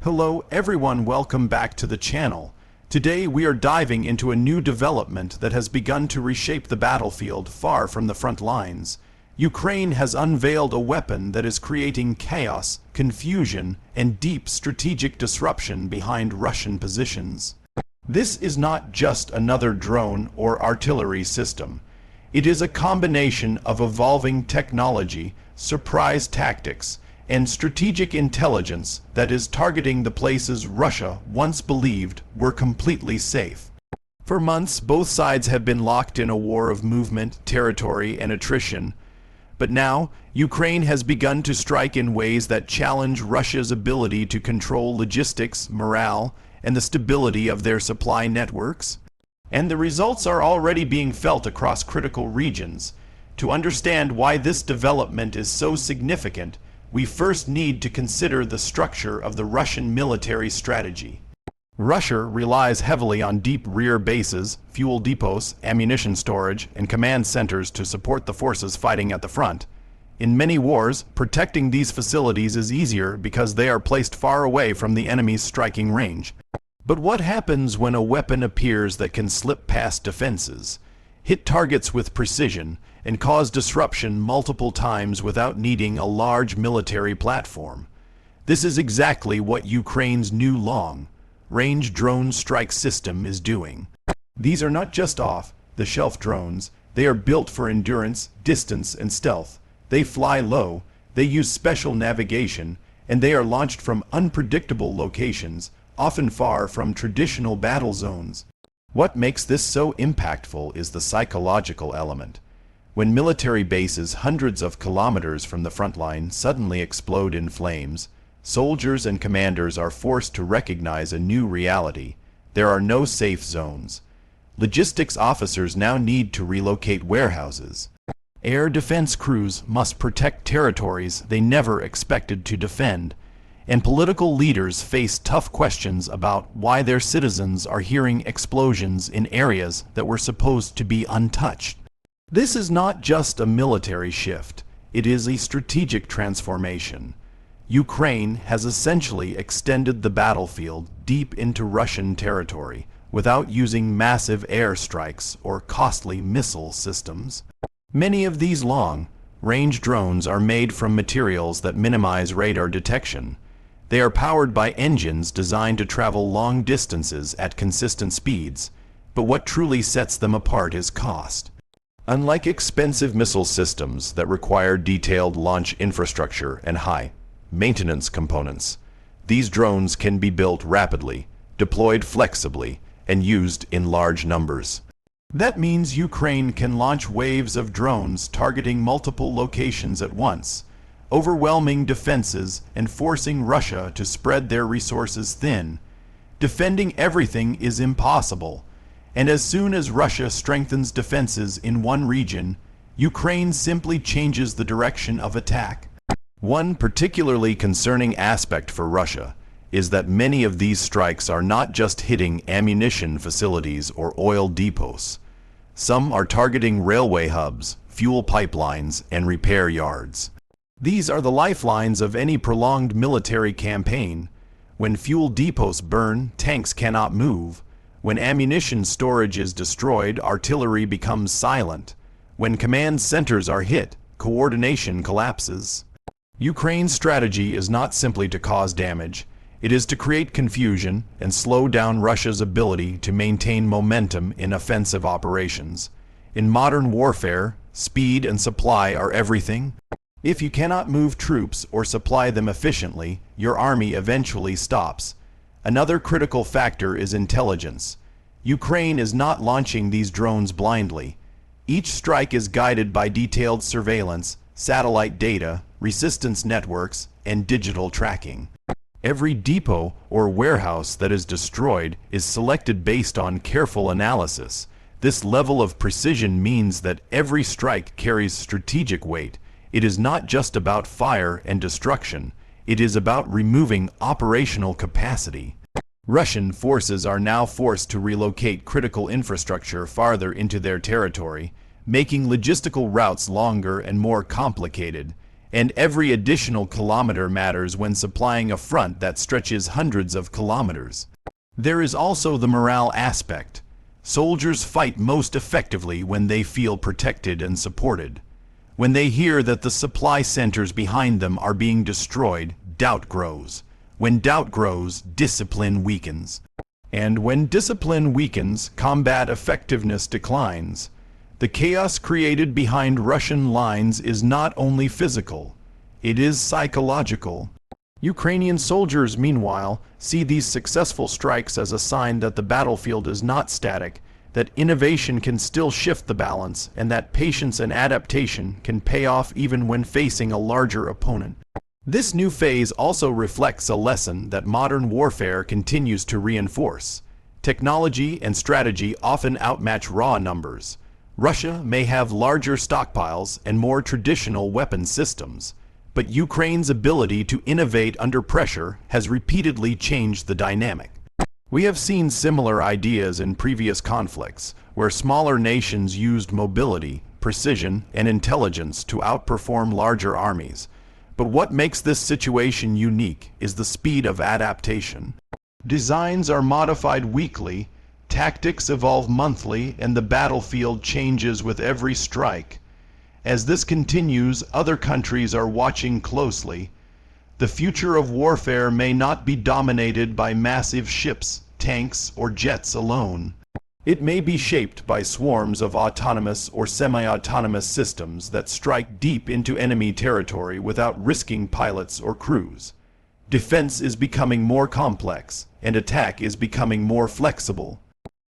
Hello everyone, welcome back to the channel. Today we are diving into a new development that has begun to reshape the battlefield far from the front lines. Ukraine has unveiled a weapon that is creating chaos, confusion, and deep strategic disruption behind Russian positions. This is not just another drone or artillery system. It is a combination of evolving technology, surprise tactics, and strategic intelligence that is targeting the places Russia once believed were completely safe. For months, both sides have been locked in a war of movement, territory, and attrition. But now, Ukraine has begun to strike in ways that challenge Russia's ability to control logistics, morale, and the stability of their supply networks. And the results are already being felt across critical regions. To understand why this development is so significant, we first need to consider the structure of the Russian military strategy. Russia relies heavily on deep rear bases, fuel depots, ammunition storage, and command centers to support the forces fighting at the front. In many wars, protecting these facilities is easier because they are placed far away from the enemy's striking range. But what happens when a weapon appears that can slip past defenses, hit targets with precision, and cause disruption multiple times without needing a large military platform? This is exactly what Ukraine's new long-range drone strike system is doing. These are not just off-the-shelf drones. They are built for endurance, distance, and stealth. They fly low, they use special navigation, and they are launched from unpredictable locations, often far from traditional battle zones. What makes this so impactful is the psychological element. When military bases hundreds of kilometers from the front line suddenly explode in flames, soldiers and commanders are forced to recognize a new reality. There are no safe zones. Logistics officers now need to relocate warehouses. Air defense crews must protect territories they never expected to defend. And political leaders face tough questions about why their citizens are hearing explosions in areas that were supposed to be untouched. This is not just a military shift, it is a strategic transformation. Ukraine has essentially extended the battlefield deep into Russian territory without using massive airstrikes or costly missile systems. Many of these long-range drones are made from materials that minimize radar detection. They are powered by engines designed to travel long distances at consistent speeds, but what truly sets them apart is cost. Unlike expensive missile systems that require detailed launch infrastructure and high maintenance components, these drones can be built rapidly, deployed flexibly, and used in large numbers. That means Ukraine can launch waves of drones targeting multiple locations at once, overwhelming defenses and forcing Russia to spread their resources thin. Defending everything is impossible, and as soon as Russia strengthens defenses in one region, Ukraine simply changes the direction of attack. One particularly concerning aspect for Russia is that many of these strikes are not just hitting ammunition facilities or oil depots. Some are targeting railway hubs, fuel pipelines, and repair yards. These are the lifelines of any prolonged military campaign. When fuel depots burn, tanks cannot move. When ammunition storage is destroyed, artillery becomes silent. When command centers are hit, coordination collapses. Ukraine's strategy is not simply to cause damage. It is to create confusion and slow down Russia's ability to maintain momentum in offensive operations. In modern warfare, speed and supply are everything. If you cannot move troops or supply them efficiently, your army eventually stops. Another critical factor is intelligence. Ukraine is not launching these drones blindly. Each strike is guided by detailed surveillance, satellite data, resistance networks, and digital tracking. Every depot or warehouse that is destroyed is selected based on careful analysis. This level of precision means that every strike carries strategic weight. It is not just about fire and destruction. It is about removing operational capacity. Russian forces are now forced to relocate critical infrastructure farther into their territory, making logistical routes longer and more complicated. And every additional kilometer matters when supplying a front that stretches hundreds of kilometers. There is also the morale aspect. Soldiers fight most effectively when they feel protected and supported. When they hear that the supply centers behind them are being destroyed, doubt grows. When doubt grows, discipline weakens. And when discipline weakens, combat effectiveness declines. The chaos created behind Russian lines is not only physical, it is psychological. Ukrainian soldiers, meanwhile, see these successful strikes as a sign that the battlefield is not static, that innovation can still shift the balance, and that patience and adaptation can pay off even when facing a larger opponent. This new phase also reflects a lesson that modern warfare continues to reinforce. Technology and strategy often outmatch raw numbers. Russia may have larger stockpiles and more traditional weapon systems, but Ukraine's ability to innovate under pressure has repeatedly changed the dynamic. We have seen similar ideas in previous conflicts, where smaller nations used mobility, precision, and intelligence to outperform larger armies. But what makes this situation unique is the speed of adaptation. Designs are modified weekly, tactics evolve monthly, and the battlefield changes with every strike. As this continues, other countries are watching closely. The future of warfare may not be dominated by massive ships, tanks, or jets alone. It may be shaped by swarms of autonomous or semi-autonomous systems that strike deep into enemy territory without risking pilots or crews. Defense is becoming more complex, and attack is becoming more flexible.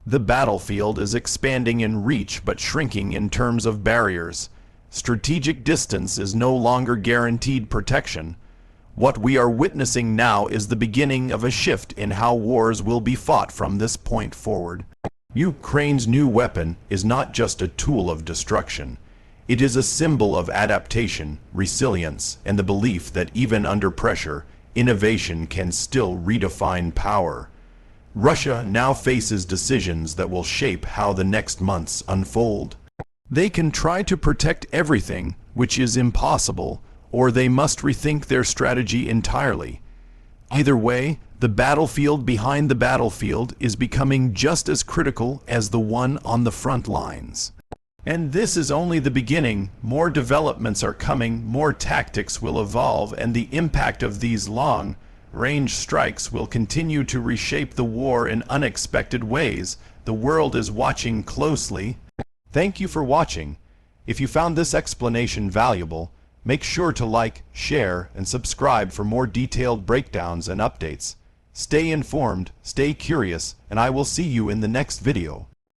The battlefield is expanding in reach but shrinking in terms of barriers. Strategic distance is no longer guaranteed protection. What we are witnessing now is the beginning of a shift in how wars will be fought from this point forward. Ukraine's new weapon is not just a tool of destruction. It is a symbol of adaptation, resilience, and the belief that even under pressure, innovation can still redefine power. Russia now faces decisions that will shape how the next months unfold. They can try to protect everything, which is impossible, or they must rethink their strategy entirely. Either way, the battlefield behind the battlefield is becoming just as critical as the one on the front lines. And this is only the beginning. More developments are coming, more tactics will evolve, and the impact of these long-range strikes will continue to reshape the war in unexpected ways. The world is watching closely. Thank you for watching. If you found this explanation valuable, make sure to like, share, and subscribe for more detailed breakdowns and updates. Stay informed, stay curious, and I will see you in the next video.